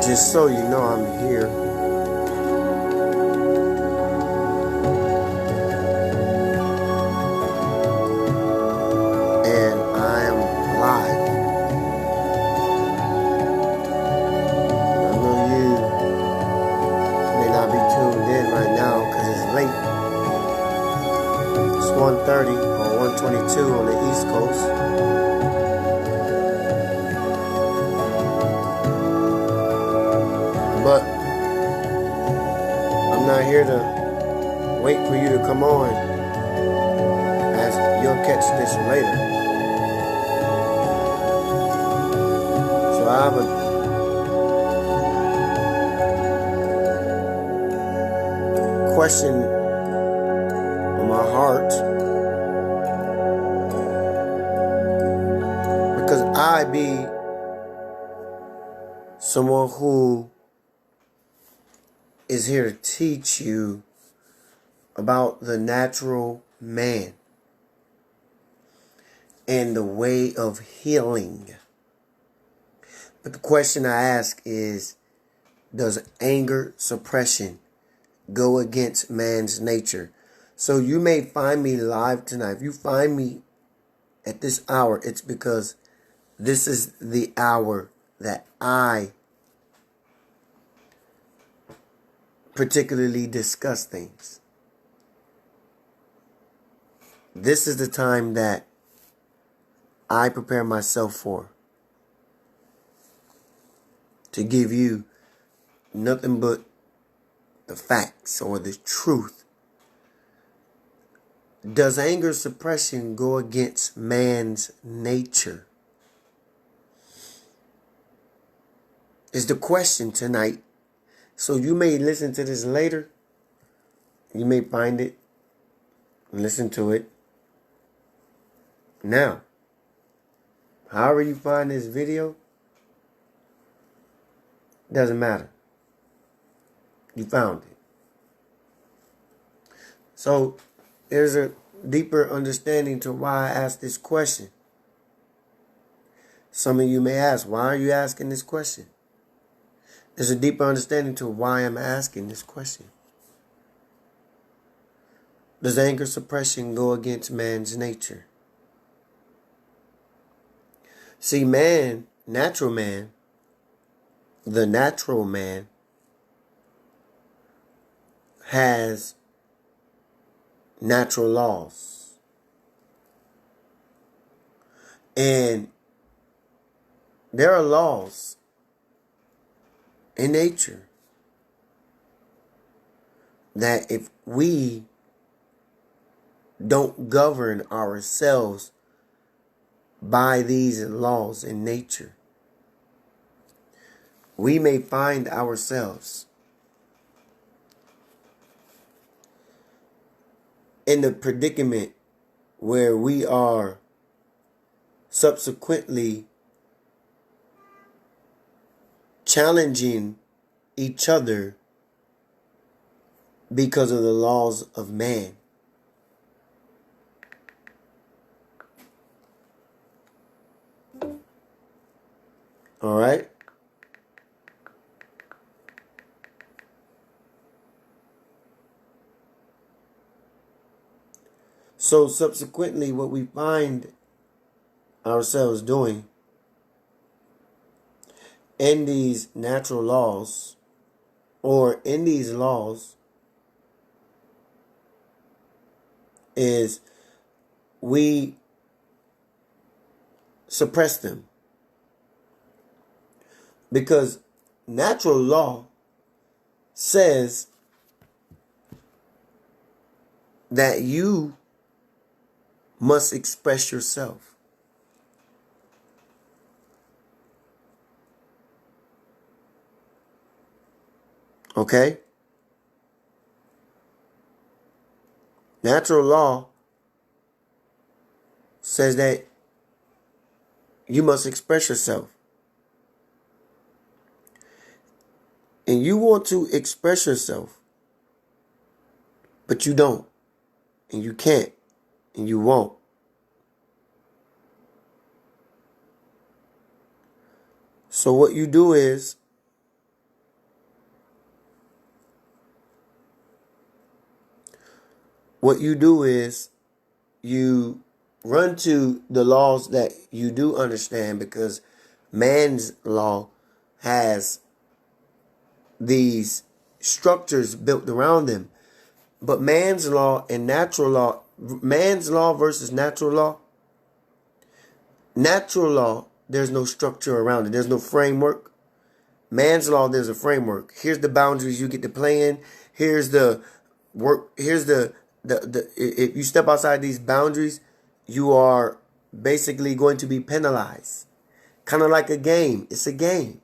Just so you know, I'm here. And I am live. I know you may not be tuned in right now because it's late. It's 1:30 or 1:22 on the East Coast. But I'm not here to wait for you to come on, as you'll catch this later. So I have a question on my heart, because I be someone who is here to teach you about the natural man and the way of healing. But the question I ask is, does anger suppression go against man's nature? So you may find me live tonight. If you find me at this hour, it's because this is the hour that I particularly discuss things. This is the time that I prepare myself for, to give you nothing but the facts or the truth. Does anger suppression go against man's nature? Is the question tonight. So you may listen to this later. You may find it and listen to it now. However you find this video, doesn't matter. You found it. So there's a deeper understanding to why I asked this question. Some of you may ask, why are you asking this question? There's a deeper understanding to why I'm asking this question. Does anger suppression go against man's nature? See, man, natural man, the natural man has natural laws. And there are laws in nature that if we don't govern ourselves by these laws in nature, we may find ourselves in the predicament where we are subsequently challenging each other because of the laws of man. All right? So subsequently, what we find ourselves doing in these natural laws, or in these laws, is we suppress them. Because natural law says that you must express yourself. Okay? Natural law says that you must express yourself. And you want to express yourself, but you don't, and you can't, and you won't. So what you do is what you do is you run to the laws that you do understand, because man's law has these structures built around them. But man's law and natural law, man's law versus natural law, natural law, there's no structure around it. There's no framework. Man's law, there's a framework. Here's the boundaries you get to play in. Here's the work. Here's the if you step outside these boundaries, you are basically going to be penalized. Kind of like a game. It's a game.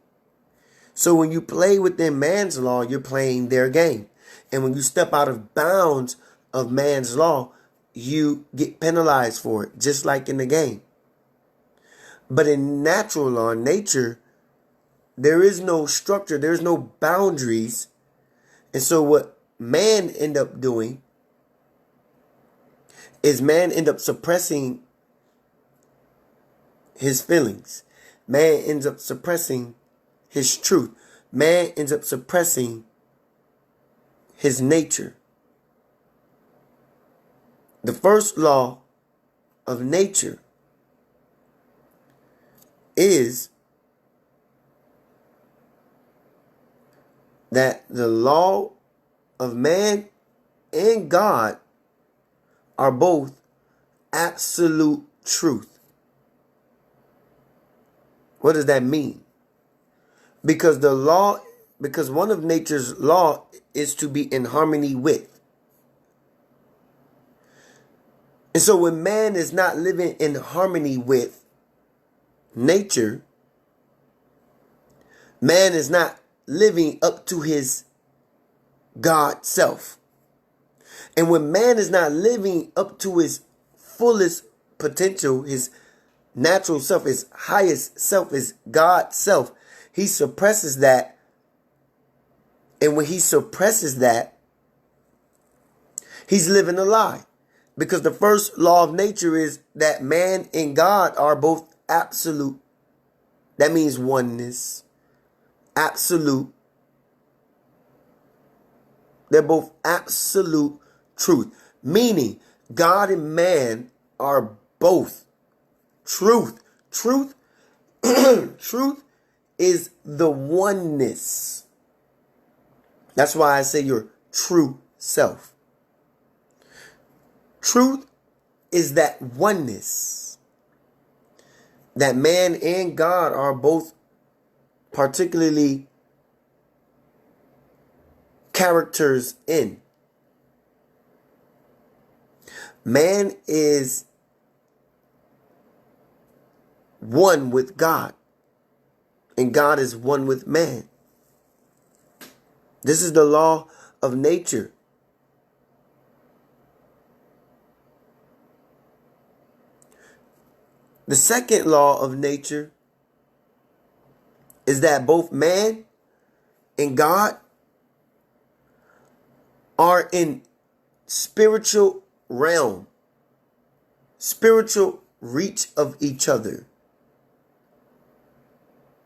So when you play within man's law, you're playing their game. And when you step out of bounds of man's law, you get penalized for it, just like in the game. But in natural law, nature, there is no structure. There's no boundaries. And so what man end up doing is man end up suppressing his feelings. Man ends up suppressing his truth. Man ends up suppressing his nature. The first law of nature is that the law of man and God are both absolute truth. What does that mean? Because one of nature's law is to be in harmony with. And so when man is not living in harmony with nature, man is not living up to his God self. And when man is not living up to his fullest potential, his natural self, his highest self, his God self, he suppresses that. And when he suppresses that, he's living a lie. Because the first law of nature is that man and God are both absolute. That means oneness. Absolute. They're both absolute truth. Meaning, God and man are both truth. Truth, truth is the oneness. That's why I say your true self. Truth is that oneness that man and God are both particularly characters in. Man is one with God, and God is one with man. This is the law of nature. The second law of nature is that both man and God are in spiritual realm, spiritual reach of each other,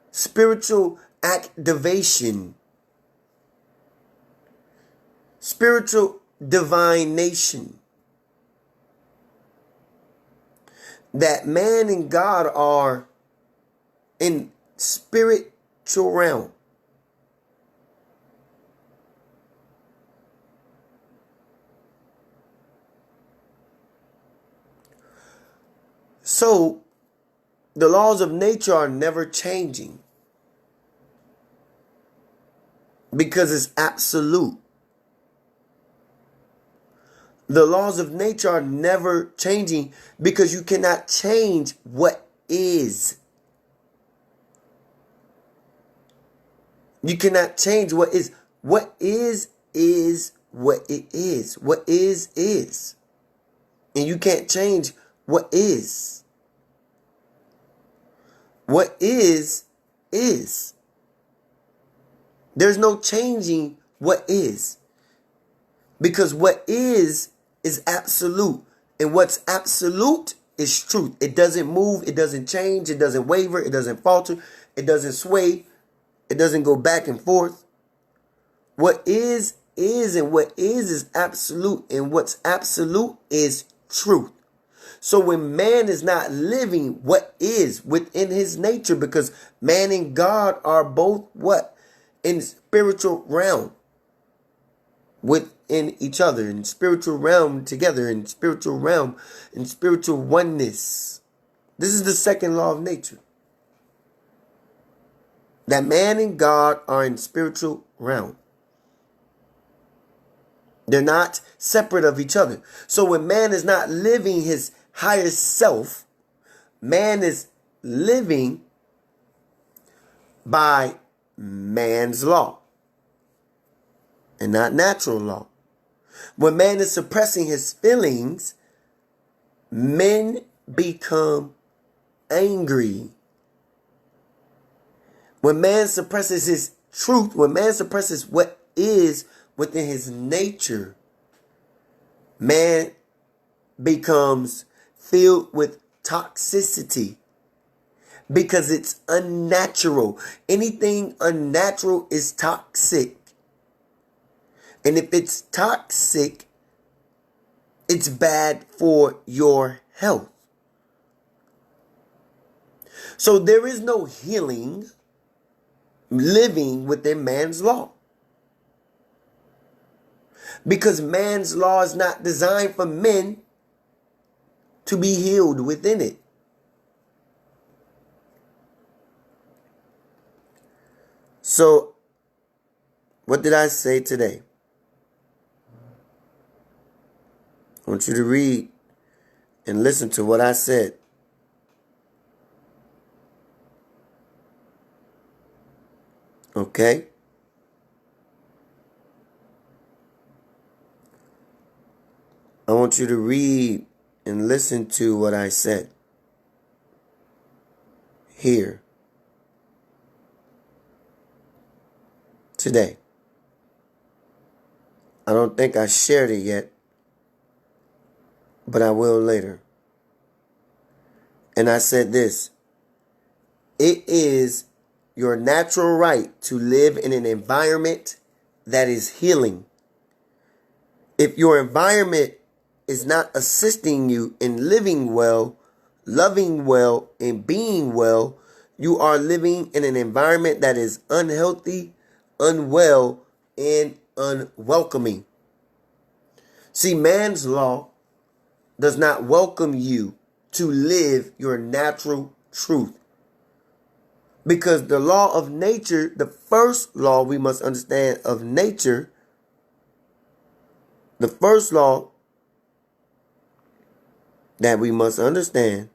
spiritual activation, spiritual divination. That man and God are in spiritual realm. So the laws of nature are never changing because it's absolute. The laws of nature are never changing because you cannot change what is. You cannot change what is. What is what it is. What is. And you can't change what is. What is. There's no changing what is. Because what is absolute. And what's absolute is truth. It doesn't move. It doesn't change. It doesn't waver. It doesn't falter. It doesn't sway. It doesn't go back and forth. What is is, and what is absolute, and what's absolute is truth. So when man is not living what is within his nature, because man and God are both what? In spiritual realm. Within each other, in spiritual realm together, in spiritual realm, in spiritual oneness. This is the second law of nature. That man and God are in spiritual realm. They're not separate of each other. So when man is not living his higher self, man is living by man's law and not natural law. When man is suppressing his feelings, men become angry. When man suppresses his truth, when man suppresses what is within his nature, man becomes filled with toxicity because it's unnatural. Anything unnatural is toxic. And if it's toxic, it's bad for your health. So there is no healing living within man's law. Because man's law is not designed for men to be healed within it. So, what did I say today? I want you to read and listen to what I said. Okay? I want you to read and listen to what I said here today. I don't think I shared it yet, but I will later. And I said this: it is your natural right to live in an environment that is healing. If your environment is not assisting you in living well, loving well, and being well, you are living in an environment that is unhealthy, unwell, and unwelcoming. See, man's law does not welcome you to live your natural truth. Because the law of nature, the first law we must understand of nature, the first law that we must understand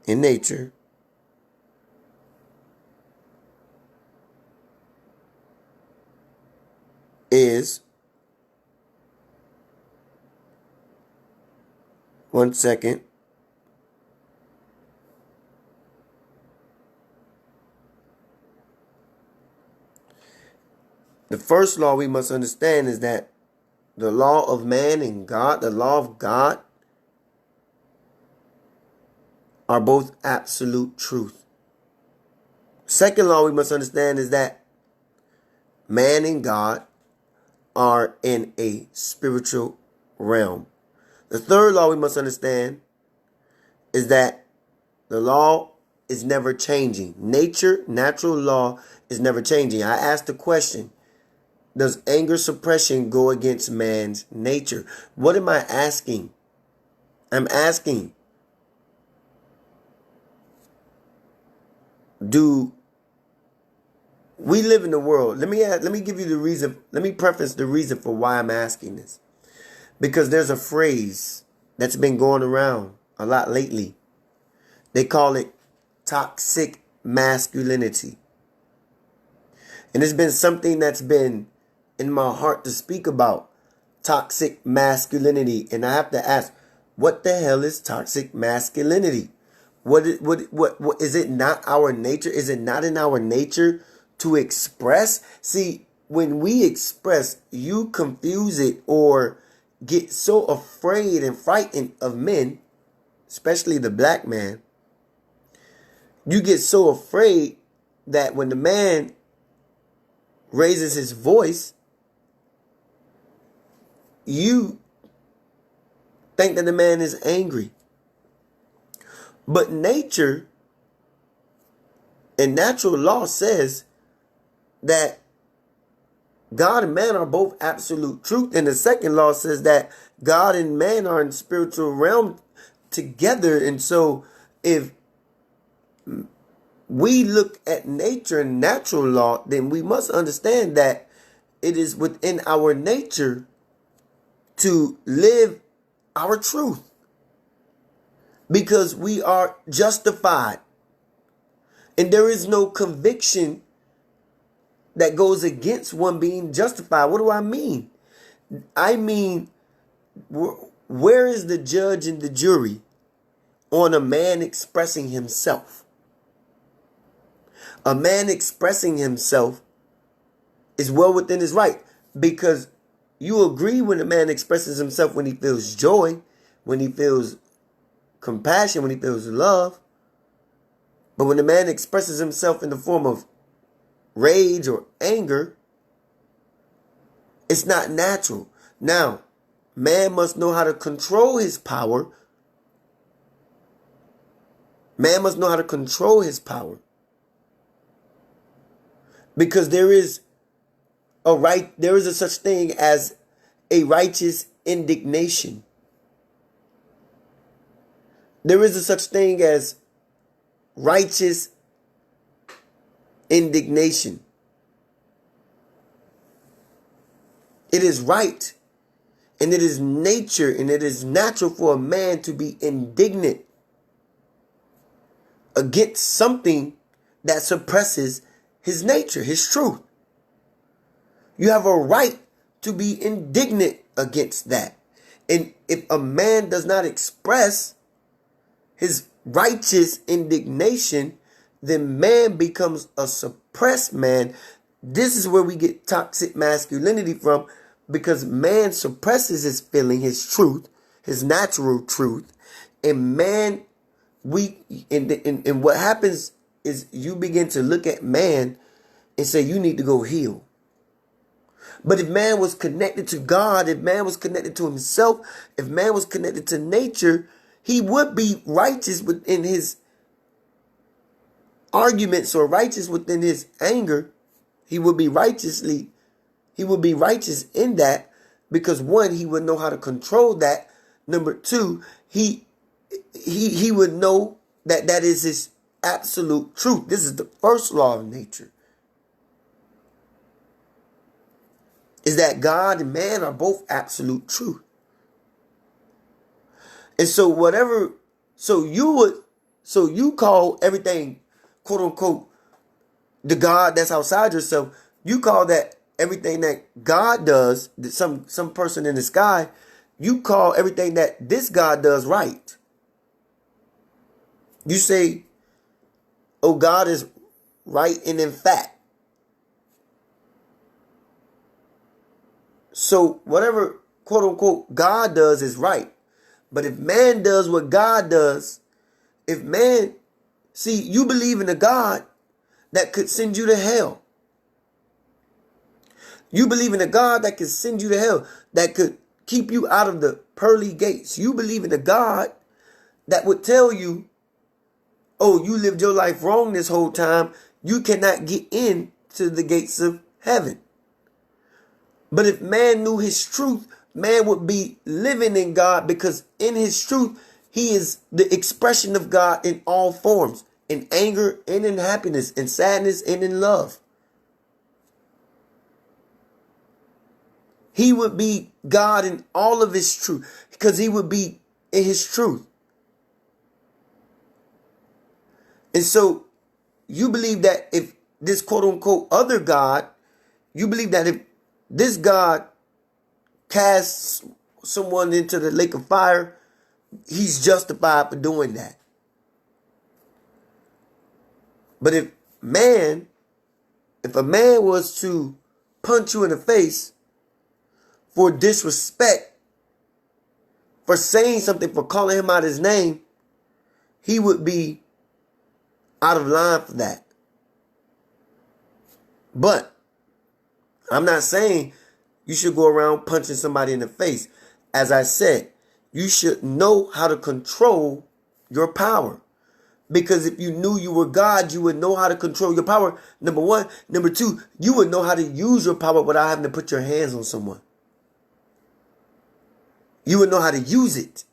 in nature is, one second, the first law we must understand is that the law of man and God, the law of God, are both absolute truth. Second law we must understand is that man and God are in a spiritual realm. The third law we must understand is that the law is never changing. Nature, natural law is never changing. I asked the question, does anger suppression go against man's nature? What am I asking? I'm asking, do we live in the world? Let me give you the reason. Let me preface the reason for why I'm asking this. Because there's a phrase that's been going around a lot lately. They call it toxic masculinity. And it's been something that's been in my heart to speak about, toxic masculinity. And I have to ask, what the hell is toxic masculinity? What is it not our nature? Is it not in our nature to express? See, when we express, you confuse it or get so afraid and frightened of men, especially the black man. You get so afraid that when the man raises his voice, you think that the man is angry. But nature and natural law says that God and man are both absolute truth. And the second law says that God and man are in spiritual realm together. And so if we look at nature and natural law, then we must understand that it is within our nature to live our truth, because we are justified. And there is no conviction that goes against one being justified. What do I mean? I mean, where is the judge and the jury on a man expressing himself? A man expressing himself is well within his right, because you agree when a man expresses himself when he feels joy, when he feels compassion, when he feels love. But when a man expresses himself in the form of rage or anger, it's not natural. Now, man must know how to control his power. Man must know how to control his power. Because there is a such thing as a righteous indignation. There is a such thing as righteous indignation. It is right, and it is nature, and it is natural for a man to be indignant against something that suppresses his nature, his truth. You have a right to be indignant against that. And if a man does not express his righteous indignation, then man becomes a suppressed man. This is where we get toxic masculinity from, because man suppresses his feeling, his truth, his natural truth. And man, and what happens is you begin to look at man and say, you need to go heal. But if man was connected to God, if man was connected to himself, if man was connected to nature, he would be righteous within his arguments or righteous within his anger. He would be righteous in that, because one, he would know how to control that. Number two, he would know that that is his absolute truth. This is the first law of nature. Is that God and man are both absolute truth. And so you call everything, quote unquote, the God that's outside yourself. You call that everything that God does, that some person in the sky, you call everything that this God does right. You say, oh, God is right and in fact. So whatever, quote unquote, God does is right. But if man does what God does, you believe in a God that could send you to hell. You believe in a God that could send you to hell, that could keep you out of the pearly gates. You believe in a God that would tell you, oh, you lived your life wrong this whole time. You cannot get into the gates of heaven. But if man knew his truth, man would be living in God, because in his truth, he is the expression of God in all forms, in anger and in happiness, in sadness and in love. He would be God in all of his truth, because he would be in his truth. And so you believe that if this quote unquote other God, you believe that if this God casts someone into the lake of fire, he's justified for doing that. But if a man was to punch you in the face for disrespect, for saying something, for calling him out his name, he would be out of line for that. But I'm not saying you should go around punching somebody in the face. As I said, you should know how to control your power. Because if you knew you were God, you would know how to control your power. Number one. Number two, you would know how to use your power without having to put your hands on someone. You would know how to use it.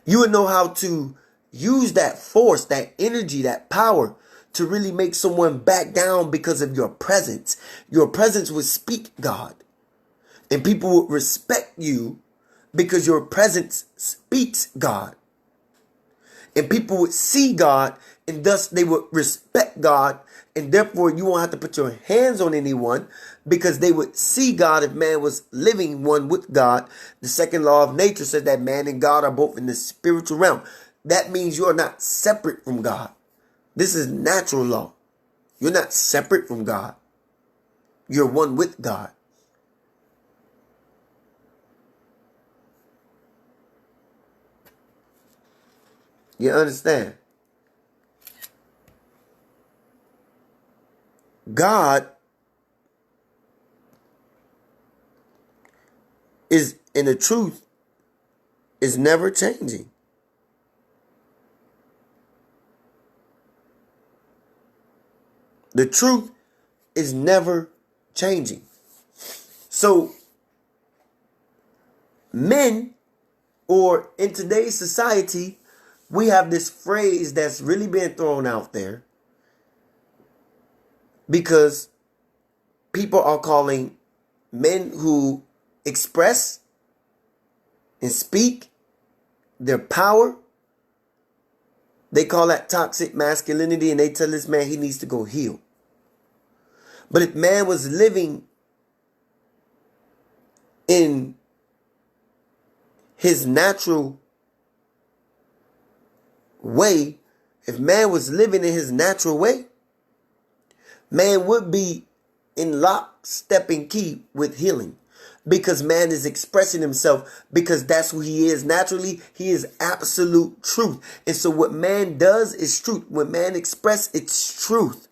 You would know how to use that force, that energy, that power to really make someone back down because of your presence. Your presence would speak God. And people would respect you because your presence speaks God. And people would see God, and thus they would respect God. And therefore, you won't have to put your hands on anyone because they would see God if man was living one with God. The second law of nature says that man and God are both in the spiritual realm. That means you are not separate from God. This is natural law. You're not separate from God. You're one with God. You understand? God is, in the truth, is never changing. The truth is never changing. So, men, or in today's society, we have this phrase that's really been thrown out there because people are calling men who express and speak their power, they call that toxic masculinity, and they tell this man he needs to go heal. But if man was living in his natural way, if man was living in his natural way, man would be in lockstep and key with healing. Because man is expressing himself, because that's who he is naturally. He is absolute truth. And so what man does is truth. When man expresses, it's truth.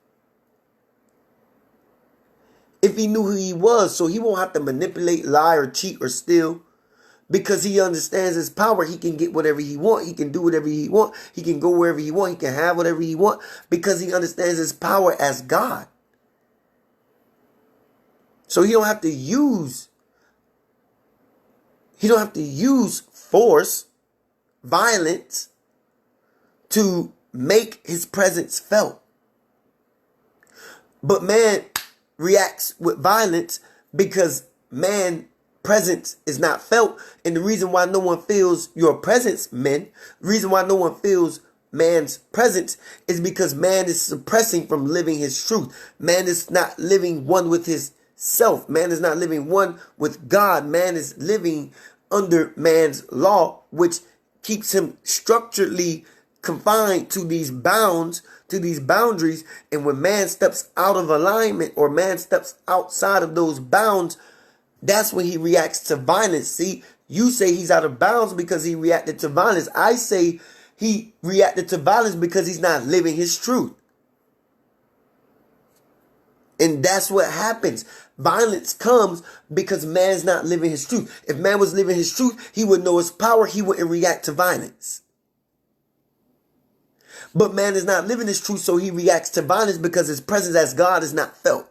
If he knew who he was, so he won't have to manipulate, lie, or cheat, or steal. Because he understands his power. He can get whatever he wants. He can do whatever he wants. He can go wherever he wants. He can have whatever he wants. Because he understands his power as God. So he don't have to use force, violence to make his presence felt. But man reacts with violence because man's presence is not felt. And the reason why no one feels your presence, men, the reason why no one feels man's presence is because man is suppressing from living his truth. Man is not living one with his self. Man is not living one with God. Man is living under man's law, which keeps him structurally confined to these bounds, to these boundaries. And when man steps out of alignment, or man steps outside of those bounds, that's when he reacts to violence. See, you say he's out of bounds because he reacted to violence. I say he reacted to violence because he's not living his truth. And that's what happens. Violence comes because man's not living his truth. If man was living his truth, he would know his power. He wouldn't react to violence. But man is not living his truth, so he reacts to violence because his presence as God is not felt.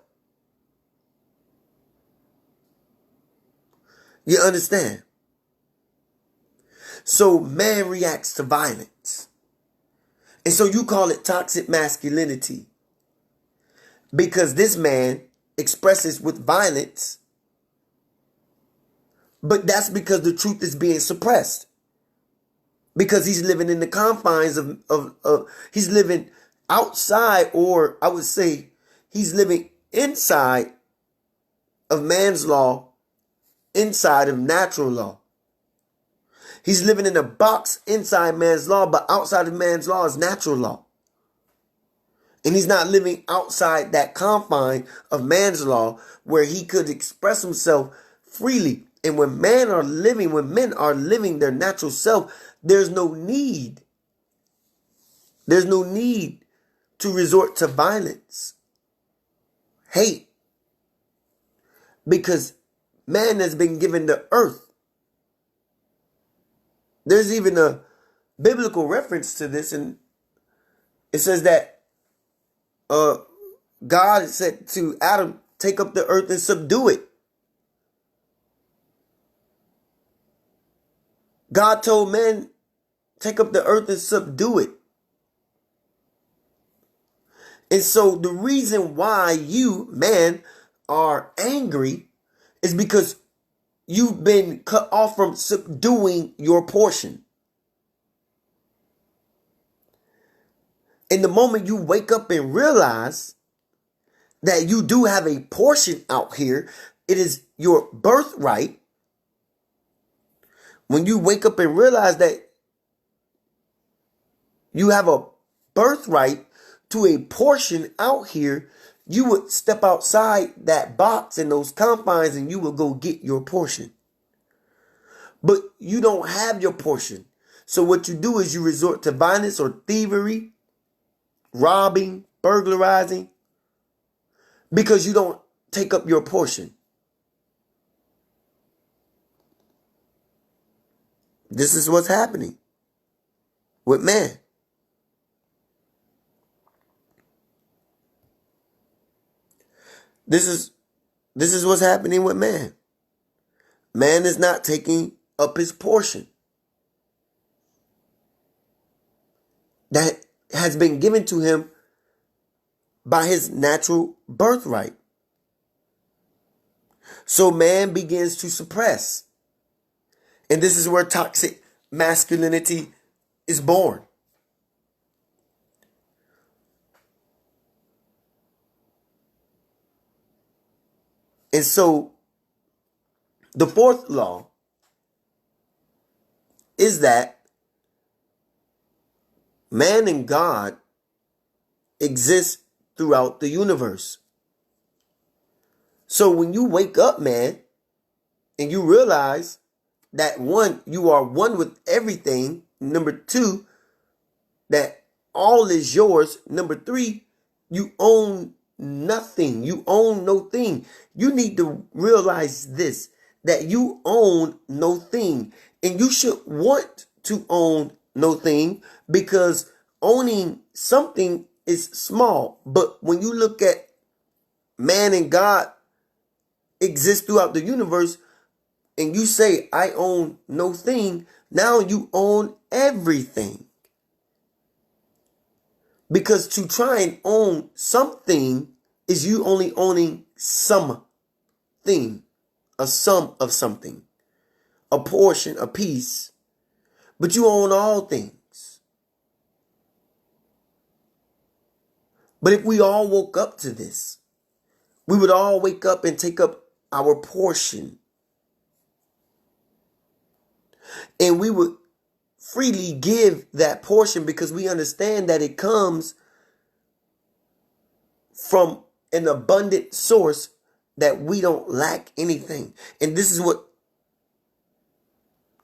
You understand? So man reacts to violence. And so you call it toxic masculinity. Because this man expresses with violence, but that's because the truth is being suppressed. Because he's living in the confines of he's living outside, or I would say he's living inside of man's law, inside of natural law. He's living in a box inside man's law, but outside of man's law is natural law. And he's not living outside that confine of man's law where he could express himself freely. And when men are living their natural self, there's no need. There's no need to resort to violence, hate, because man has been given the earth. There's even a biblical reference to this, and it says that God said to Adam, take up the earth and subdue it. God told man, take up the earth and subdue it. And so the reason why you, man, are angry is because you've been cut off from subduing your portion. In the moment you wake up and realize that you do have a portion out here, it is your birthright. When you wake up and realize that you have a birthright to a portion out here, you would step outside that box and those confines and you will go get your portion. But you don't have your portion. So what you do is you resort to violence or thievery, robbing, burglarizing, because you don't take up your portion. This is what's happening with man. This is what's happening with man. Man is not taking up his portion that has been given to him by his natural birthright. So man begins to suppress. And this is where toxic masculinity is born. And so the fourth law is that man and God exist throughout the universe. So when you wake up, man, and you realize that one, you are one with everything. Number two, that all is yours. Number three, you own nothing. You own no thing. You need to realize this, that you own no thing. And you should want to own no thing, because owning something is small. But when you look at man and God exist throughout the universe, and you say, I own no thing, now you own everything. Because to try and own something is you only owning something, a sum of something, a portion, a piece. But you own all things. But if we all woke up to this, we would all wake up and take up our portion. And we would freely give that portion, because we understand that it comes from an abundant source, that we don't lack anything. And this is what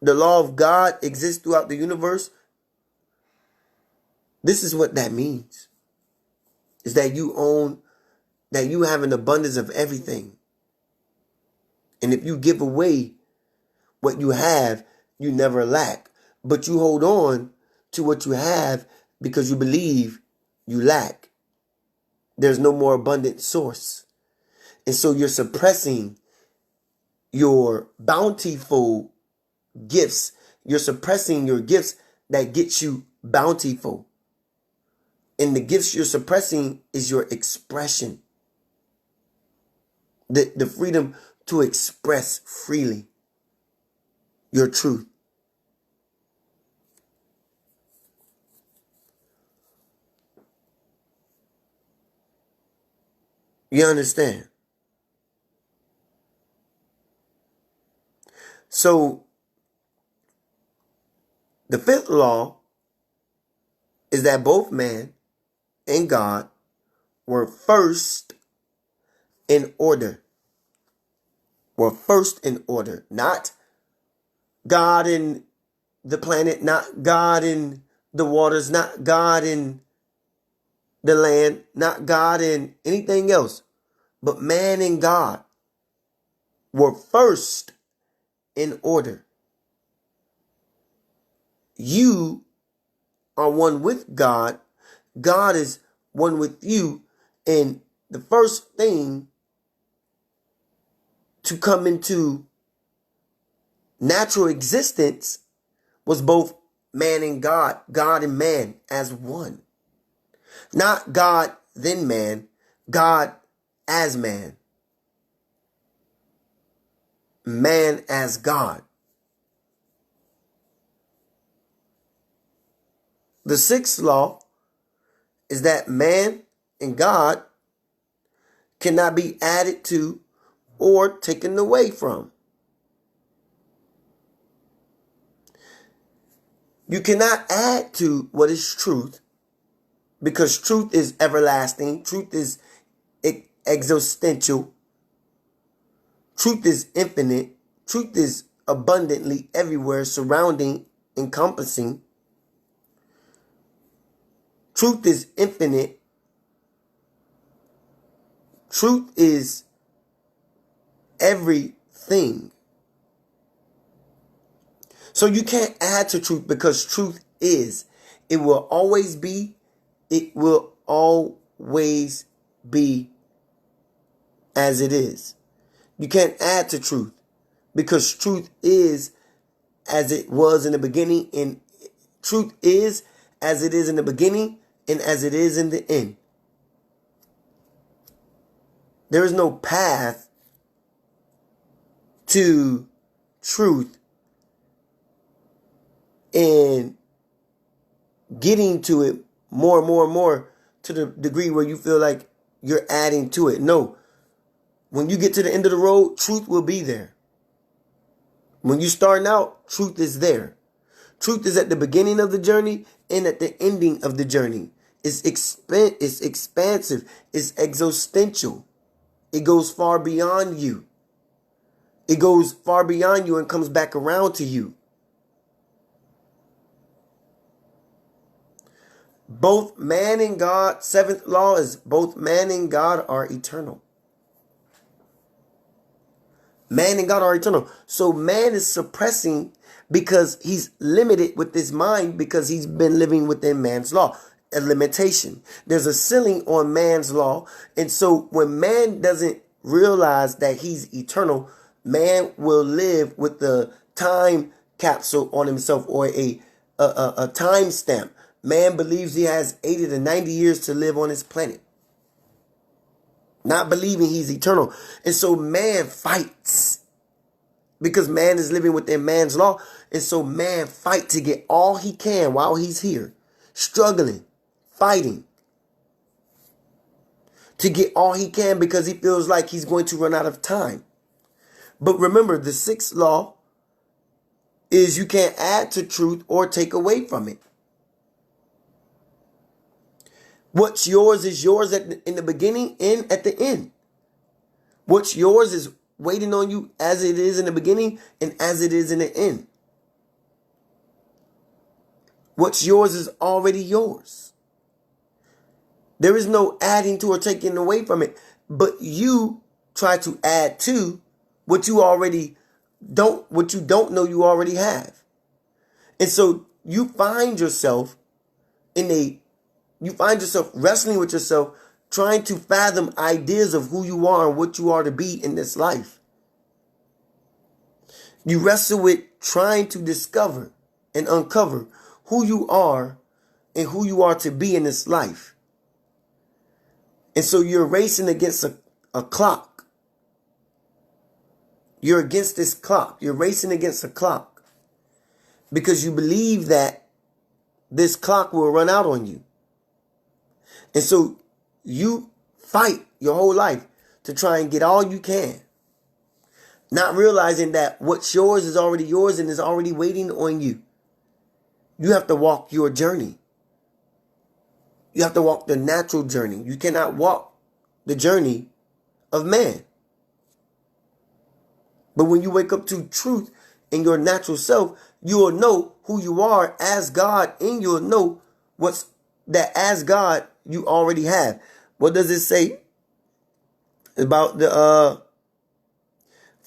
the law of God exists throughout the universe. This is what that means. Is that you own, that you have an abundance of everything. And if you give away what you have, you never lack. But you hold on to what you have because you believe you lack. There's no more abundant source. And so you're suppressing your bountiful gifts. You're suppressing your gifts that get you bountiful. And the gifts you're suppressing is your expression. The freedom to express freely your truth. You understand? So, the fifth law is that both man and God were first in order. Were first in order. Not God in the planet, not God in the waters, not God in the land, not God in anything else, but man and God. were first in order. You are one with God. God is one with you. And the first thing to come into natural existence was both man and God, God and man as one. Not God then man, God as man, man as God. The sixth law is that man and God cannot be added to or taken away from. You cannot add to what is truth, because truth is everlasting. Truth is existential. Truth is infinite. Truth is abundantly everywhere, surrounding, encompassing. Truth is infinite. Truth is everything. So you can't add to truth, because truth is. It will always be. It will always be as it is. You can't add to truth, because truth is as it was in the beginning, and truth is as it is in the beginning and as it is in the end. There is no path to truth and getting to it more and more and more to the degree where you feel like you're adding to it. No. When you get to the end of the road, truth will be there. When you're starting out, truth is there. Truth is at the beginning of the journey and at the ending of the journey. It's expansive. It's existential. It goes far beyond you. It goes far beyond you and comes back around to you. Both man and God, seventh law is both man and God are eternal. Man and God are eternal. So man is suppressing because he's limited with his mind, because he's been living within man's law. A limitation. There's a ceiling on man's law. And so when man doesn't realize that he's eternal, man will live with the time capsule on himself, or a time stamp. Man believes he has 80 to 90 years to live on this planet, not believing he's eternal. And so man fights, because man is living within man's law. And so man fights to get all he can while he's here, struggling, fighting to get all he can, because he feels like he's going to run out of time. But remember, the sixth law is you can't add to truth or take away from it. What's yours is yours in the beginning and at the end. What's yours is waiting on you as it is in the beginning and as it is in the end. What's yours is already yours. There is no adding to or taking away from it. But you try to add to what you don't know you already have. And so you find yourself wrestling with yourself, trying to fathom ideas of who you are and what you are to be in this life. You wrestle with trying to discover and uncover who you are and who you are to be in this life. And so you're racing against a clock. You're against this clock. You're racing against a clock because you believe that this clock will run out on you. And so you fight your whole life to try and get all you can, not realizing that what's yours is already yours and is already waiting on you. You have to walk your journey. You have to walk the natural journey. You cannot walk the journey of man. But when you wake up to truth in your natural self, you will know who you are as God, and you'll know what's that as God you already have. What does it say about the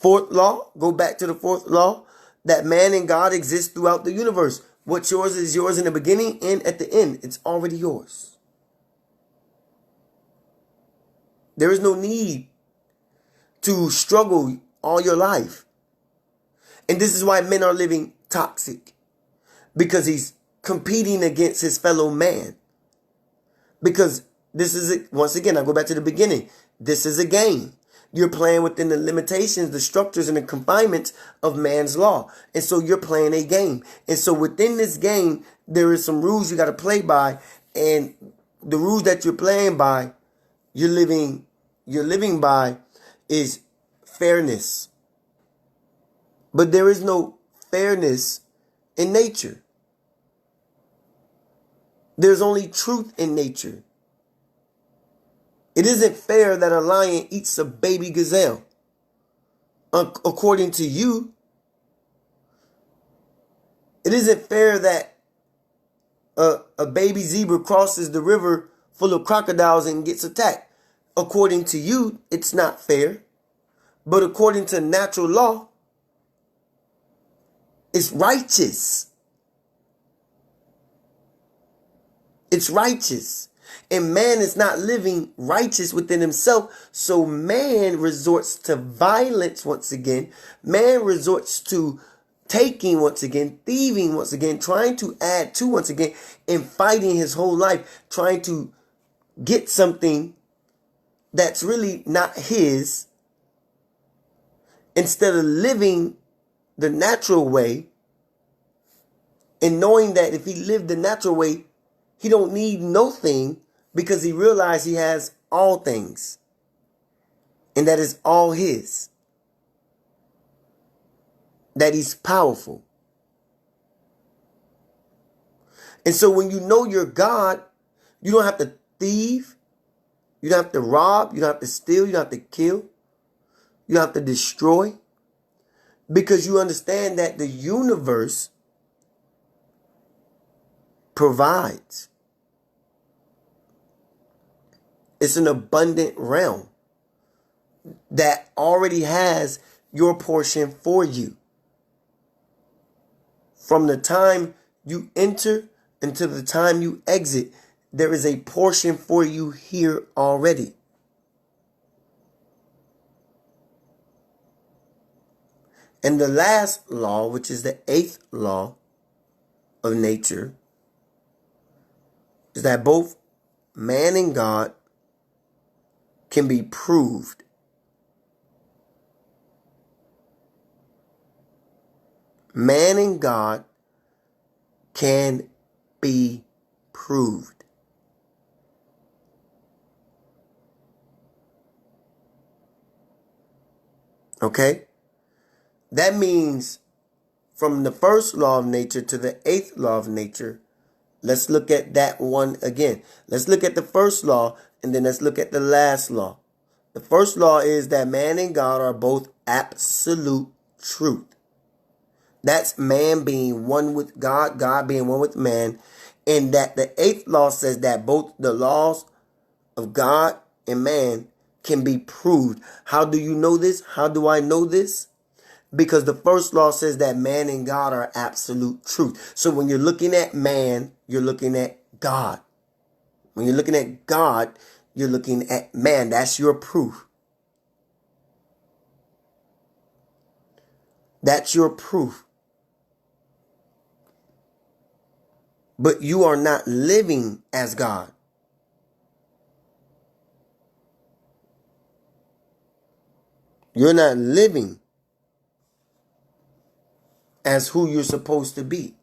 Fourth law, go back to the fourth law, that man and God exist throughout the universe. What's yours is yours in the beginning and at the end. It's already yours. There is no need to struggle all your life. And this is why men are living toxic. Because he's competing against his fellow man. Because this is it. Once again, I go back to the beginning. This is a game. You're playing within the limitations, the structures, and the confinements of man's law. And so you're playing a game. And so within this game, there is some rules you got to play by. And the rules that you're playing by, you're living by is fairness. But there is no fairness in nature. There's only truth in nature. It isn't fair that a lion eats a baby gazelle. According to you, it isn't fair that a baby zebra crosses the river full of crocodiles and gets attacked. According to you, it's not fair. But according to natural law, it's righteous. It's righteous. And man is not living righteous within himself. So man resorts to violence once again. Man resorts to taking once again, thieving once again, trying to add to once again, and fighting his whole life, trying to get something that's really not his, instead of living the natural way and knowing that if he lived the natural way, he don't need no thing, because he realized he has all things. And that is all his. That he's powerful. And so when you know you're God, you don't have to thieve. You don't have to rob. You don't have to steal. You don't have to kill. You don't have to destroy. Because you understand that the universe provides. It's an abundant realm that already has your portion for you. From the time you enter until the time you exit, there is a portion for you here already. And the last law, which is the eighth law of nature, is that both man and God can be proved. Man and God can be proved. Okay? That means from the first law of nature to the eighth law of nature, let's look at that one again. Let's look at the first law, and then let's look at the last law. The first law is that man and God are both absolute truth. That's man being one with God, God being one with man. And that the eighth law says that both the laws of God and man can be proved. How do you know this? How do I know this? Because the first law says that man and God are absolute truth. So when you're looking at man, you're looking at God. When you're looking at God, you're looking at man. That's your proof. That's your proof. But you are not living as God. You're not living as who you're supposed to be.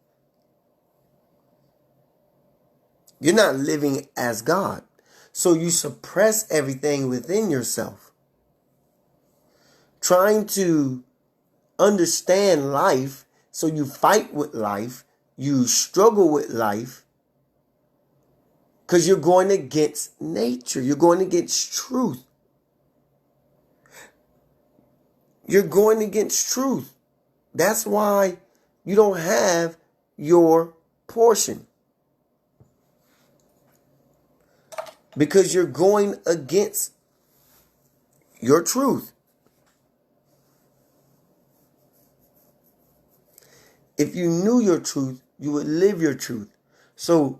You're not living as God. So you suppress everything within yourself. Trying to understand life, so you fight with life, you struggle with life, because you're going against nature. You're going against truth. You're going against truth. That's why you don't have your portion. Because you're going against your truth. If you knew your truth, you would live your truth. So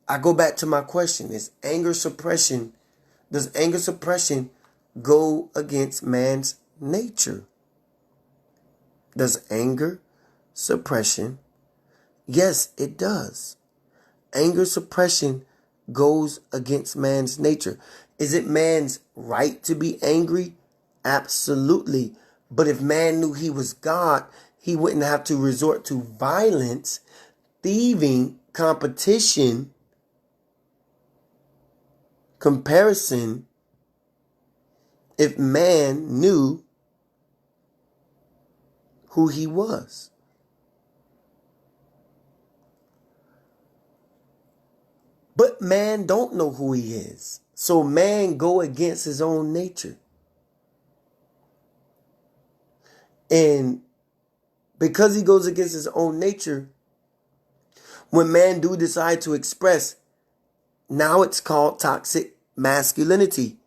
I go back to my question. Does anger suppression go against man's nature? Does anger suppression? Yes, it does. Anger suppression goes against man's nature. Is it man's right to be angry? Absolutely. But if man knew he was God, he wouldn't have to resort to violence, thieving, competition, comparison, if man knew who he was. But man don't know who he is. So man go against his own nature. And because he goes against his own nature, when man do decide to express, now it's called toxic masculinity.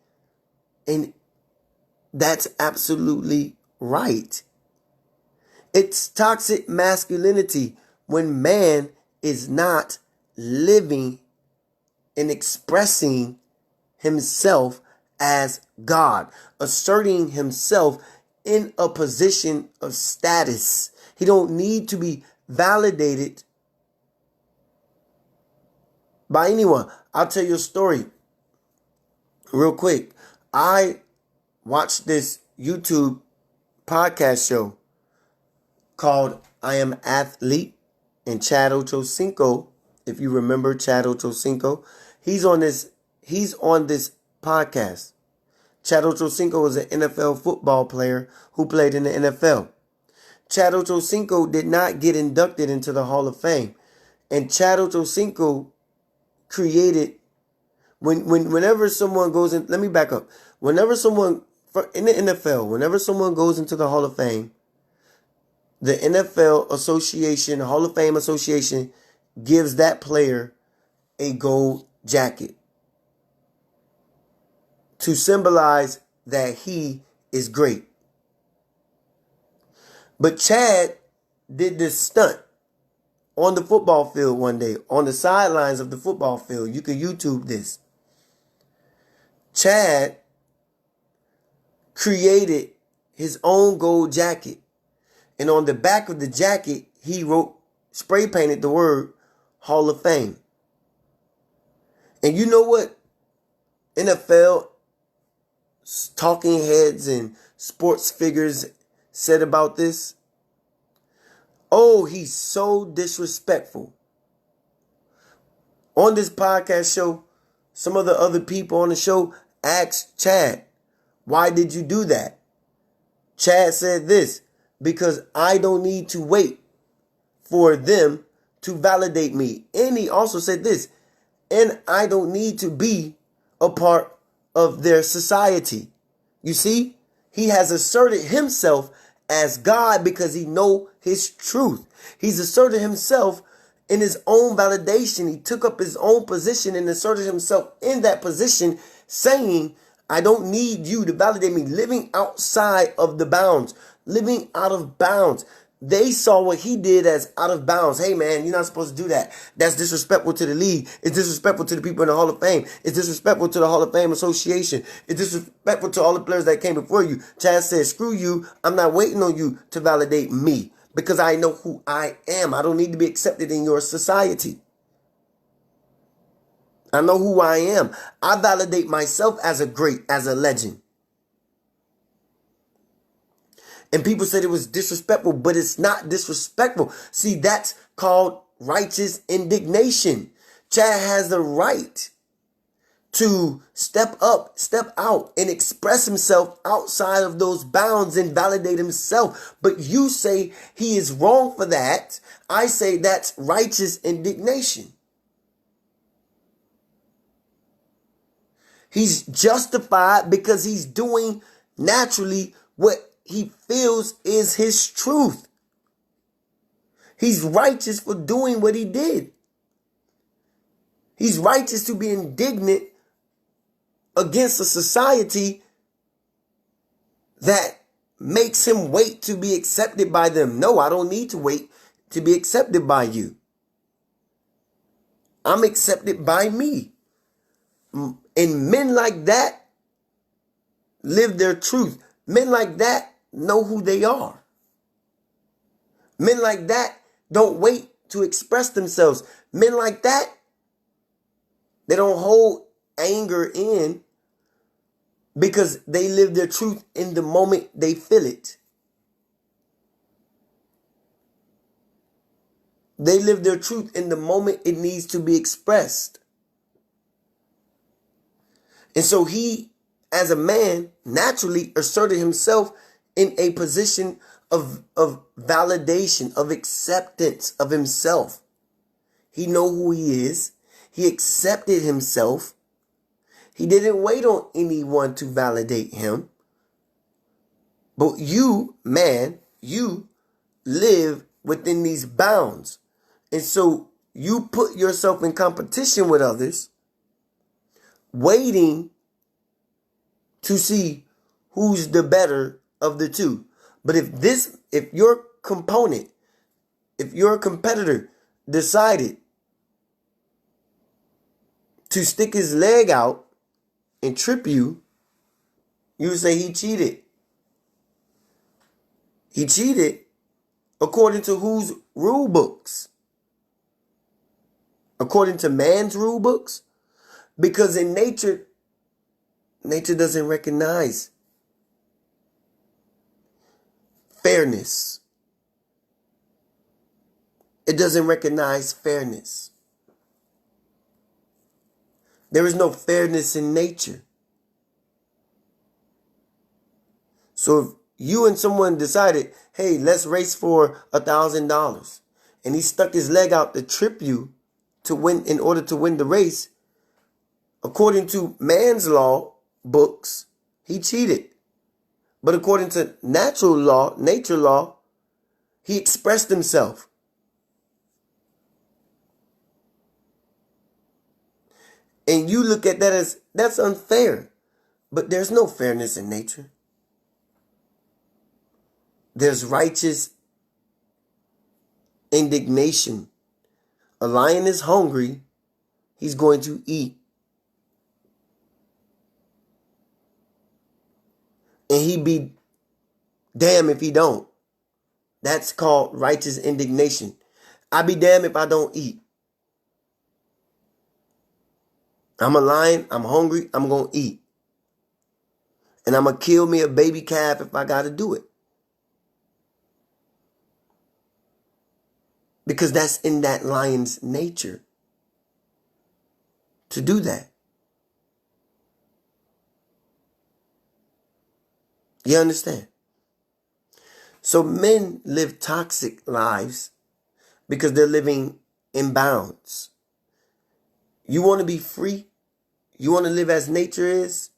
And that's absolutely right. It's toxic masculinity when man is not living and expressing himself as God, asserting himself in a position of status. He don't need to be validated by anyone. I'll tell you a story real quick. I watched this YouTube podcast show called I Am Athlete, and Chad Ochocinco, if you remember Chad Ochocinco, he's on this podcast. Chad Ochocinco is an NFL football player who played in the NFL. Chad Ochocinco did not get inducted into the Hall of Fame. And Chad Ochocinco created, whenever someone goes in, let me back up. Whenever someone, in the NFL, whenever someone goes into the Hall of Fame, the NFL Association, Hall of Fame Association, gives that player a gold jacket to symbolize that he is great. But Chad did this stunt on the football field one day, on the sidelines of the football field. You can YouTube this. Chad created his own gold jacket. And on the back of the jacket, he wrote, spray painted the word Hall of Fame. And you know what NFL talking heads and sports figures said about this? Oh, he's so disrespectful. On this podcast show, some of the other people on the show asked Chad, why did you do that? Chad said this, because I don't need to wait for them to validate me. And he also said this, and I don't need to be a part of their society. You see, he has asserted himself as God because he knows his truth. He's asserted himself in his own validation. He took up his own position and asserted himself in that position, saying, I don't need you to validate me. Living outside of the bounds, living out of bounds. They saw what he did as out of bounds. Hey, man, you're not supposed to do that. That's disrespectful to the league. It's disrespectful to the people in the Hall of Fame. It's disrespectful to the Hall of Fame Association. It's disrespectful to all the players that came before you. Chad said, screw you. I'm not waiting on you to validate me because I know who I am. I don't need to be accepted in your society. I know who I am. I validate myself as a legend. And people said it was disrespectful, but it's not disrespectful. See, that's called righteous indignation. Chad has the right to step up, step out, and express himself outside of those bounds and validate himself. But you say he is wrong for that. I say that's righteous indignation. He's justified because he's doing naturally what he feels is his truth. He's righteous for doing what he did. He's righteous to be indignant against a society that makes him wait to be accepted by them. No, I don't need to wait. to be accepted by you. I'm accepted by me. And men like that live their truth. Men like that know who they are. Men like that don't wait to express themselves. Men like that, they don't hold anger in because they live their truth in the moment they feel it. They live their truth in the moment it needs to be expressed. And so he, as a man, naturally asserted himself in a position of validation, of acceptance of himself. He know who he is. He accepted himself. He didn't wait on anyone to validate him. But you, man, you live within these bounds. And so you put yourself in competition with others, waiting to see who's the better of the two. But if your component, if your competitor decided to stick his leg out and trip you, you would say he cheated. He cheated according to whose rule books? According to man's rule books? Because in nature doesn't recognize fairness. It doesn't recognize fairness. There is no fairness in nature. So if you and someone decided, hey, let's race for $1,000, and he stuck his leg out to trip you to win, in order to win the race, according to man's law books, he cheated. But according to natural law, nature law, he expressed himself. And you look at that as, that's unfair. But there's no fairness in nature. There's righteous indignation. A lion is hungry, he's going to eat. And he'd be damned if he don't. That's called righteous indignation. I'd be damned if I don't eat. I'm a lion, I'm hungry, I'm going to eat. And I'm going to kill me a baby calf if I got to do it. Because that's in that lion's nature to do that. You understand? So men live toxic lives because they're living in bounds. You want to be free? You want to live as nature is?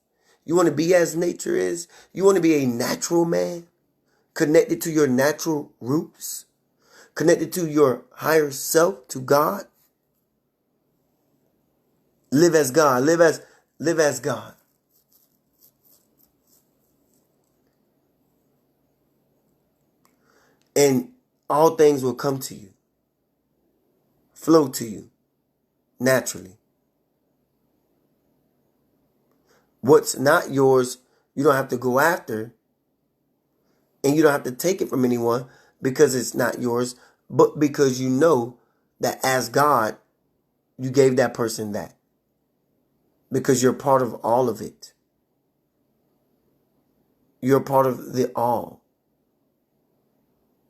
You want to be as nature is? You want to be a natural man, connected to your natural roots, connected to your higher self, to God? Live as God. Live as God. And all things will come to you, flow to you naturally. What's not yours, you don't have to go after, and you don't have to take it from anyone because it's not yours, but because you know that as God, you gave that person that. Because you're part of all of it. You're part of the all.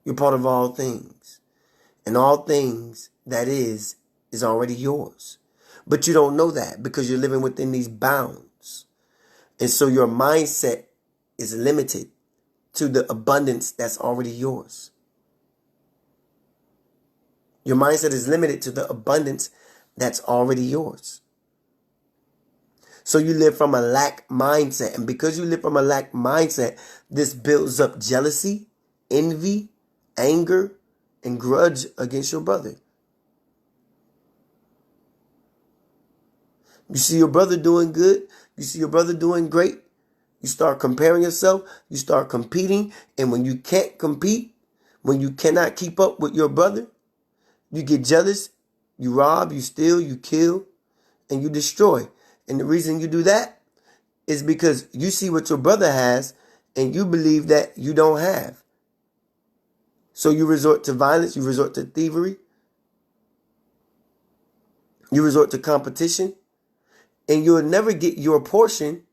You're part of all things. And all things that is already yours. But you don't know that because you're living within these bounds. And so your mindset is limited to the abundance that's already yours. Your mindset is limited to the abundance that's already yours. So you live from a lack mindset. And because you live from a lack mindset, this builds up jealousy, envy, anger, and grudge against your brother. You see your brother doing good. You see your brother doing great. You start comparing yourself. You start competing. And when you can't compete, When you cannot keep up with your brother, you get jealous, you rob, you steal, you kill, and you destroy. And the reason you do that is because you see what your brother has and you believe that you don't have. So you resort to violence, you resort to thievery, you resort to competition, and you'll never get your portion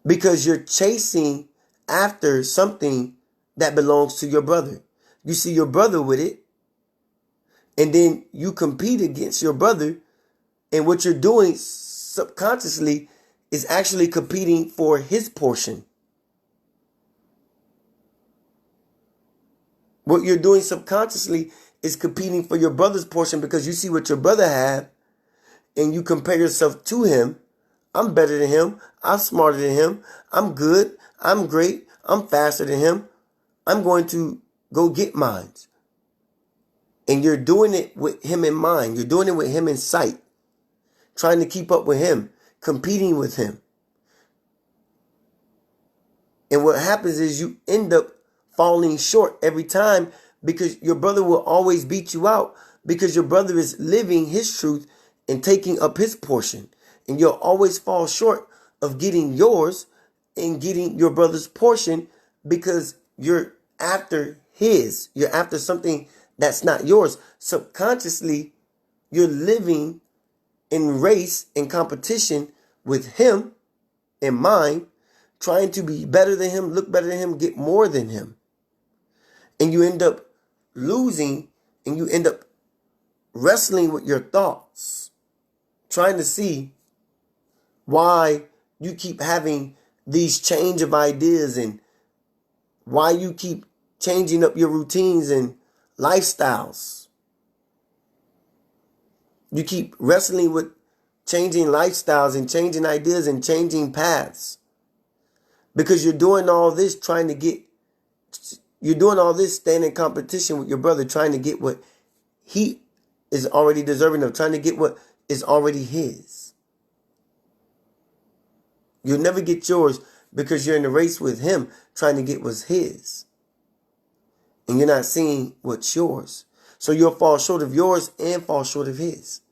because you're chasing after something that belongs to your brother. You see your brother with it, and then you compete against your brother, and what you're doing subconsciously is actually competing for his portion. What you're doing subconsciously is competing for your brother's portion because you see what your brother have and you compare yourself to him. I'm better than him. I'm smarter than him. I'm good. I'm great. I'm faster than him. I'm going to go get mine. And you're doing it with him in mind. You're doing it with him in sight. Trying to keep up with him. Competing with him. And what happens is you end up falling short every time because your brother will always beat you out because your brother is living his truth and taking up his portion. And you'll always fall short of getting yours and getting your brother's portion because you're after his. You're after something that's not yours. Subconsciously, you're living in race and competition with him in mind, trying to be better than him, look better than him, get more than him. And you end up losing and you end up wrestling with your thoughts, trying to see why you keep having these change of ideas and why you keep changing up your routines and lifestyles. You keep wrestling with changing lifestyles and changing ideas and changing paths because you're doing all this you're doing all this staying in competition with your brother, trying to get what he is already deserving of, trying to get what is already his. You'll never get yours because you're in a race with him trying to get what's his. And you're not seeing what's yours. So you'll fall short of yours and fall short of his.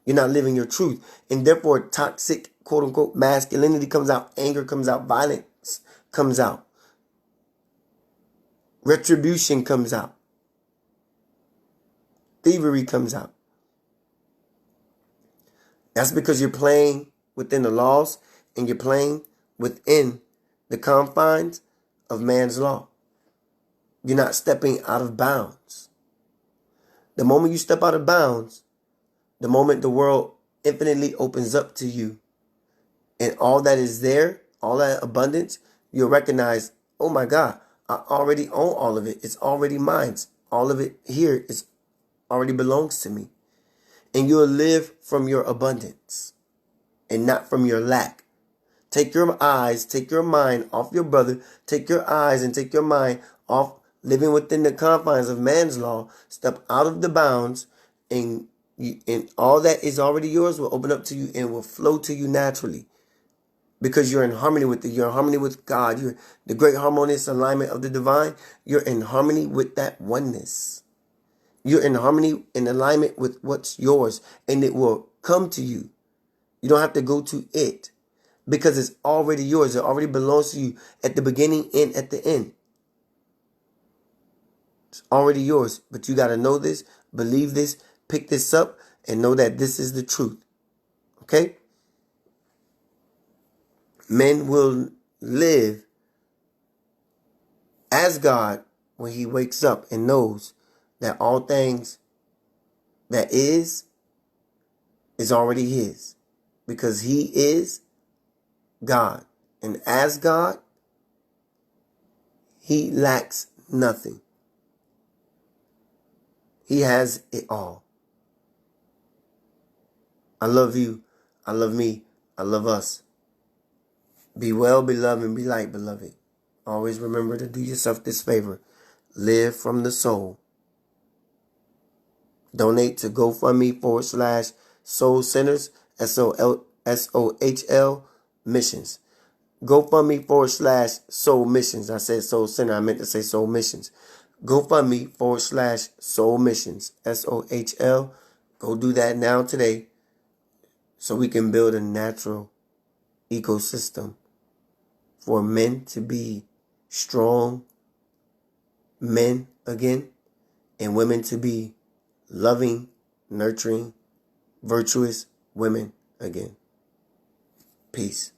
You're not living your truth. And therefore toxic, quote unquote, masculinity comes out. Anger comes out. Violence comes out. Retribution comes out. Thievery comes out. That's because you're playing within the laws and you're playing within the confines of man's law. You're not stepping out of bounds. The moment you step out of bounds, the moment the world infinitely opens up to you and all that is there, all that abundance, you'll recognize, oh my God, I already own all of it. It's already mine. All of it here is already belongs to me. And you'll live from your abundance and not from your lack. Take your eyes, take your mind off your brother. Take your eyes and take your mind off living within the confines of man's law. Step out of the bounds and all that is already yours will open up to you and will flow to you naturally. Because you're in harmony with it. You're in harmony with God. You're the great harmonious alignment of the divine. You're in harmony with that oneness. You're in harmony and alignment with what's yours. And it will come to you. You don't have to go to it. Because it's already yours. It already belongs to you at the beginning and at the end. It's already yours. But you got to know this, believe this, pick this up, and know that this is the truth. Okay? Men will live as God when he wakes up and knows that all things that is already his. Because he is God. And as God, he lacks nothing. He has it all. I love you. I love me. I love us. Be well, beloved, and be light, beloved. Always remember to do yourself this favor. Live from the soul. Donate to GoFundMe /Soul Centers, SOHL Missions. GoFundMe/Soul Missions. I said Soul Center. I meant to say Soul Missions. GoFundMe/Soul Missions. SOHL. Go do that now today so we can build a natural ecosystem for men to be strong men again and women to be loving, nurturing, virtuous women again. Peace.